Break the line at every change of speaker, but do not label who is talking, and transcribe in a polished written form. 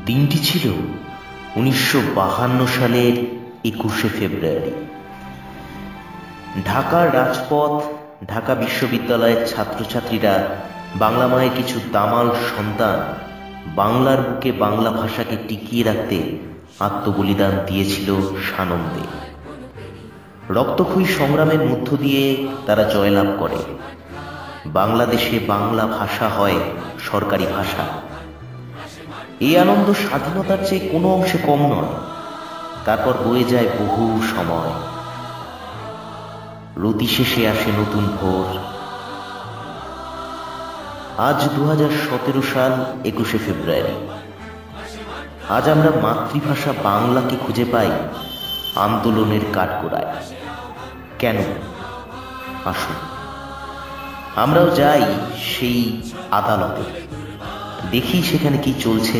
দিনটি ছিল 1952 সালের 21শে ফেব্রুয়ারি। ঢাকার রাজপথ, ঢাকা বিশ্ববিদ্যালয়ের ছাত্রছাত্রীরা, বাংলা মায়ের কিছু দামাল সন্তান বাংলার বুকে বাংলা ভাষাকে টিকিয়ে রাখতে আত্মবলিদান দিয়েছিল সানন্দে। রক্তক্ষয়ী সংগ্রামের মধ্য দিয়ে তারা জয়লাভ করে। বাংলাদেশে বাংলা ভাষা হয় সরকারি ভাষা। এই আনন্দ স্বাধীনতার চেয়ে কোনো অংশে কম নয়। তারপর বয়ে যায় বহু সময়, রতি শেষে আসে নতুন ভোর। আজ 2017 সাল 21শে ফেব্রুয়ারি। আজ আমরা মাতৃভাষা বাংলাকে খুঁজে পাই আন্দোলনের কাঠগোড়ায়। কেন? আসুন আমরাও যাই সেই আদালতে, দেখি সেখানে কি চলছে।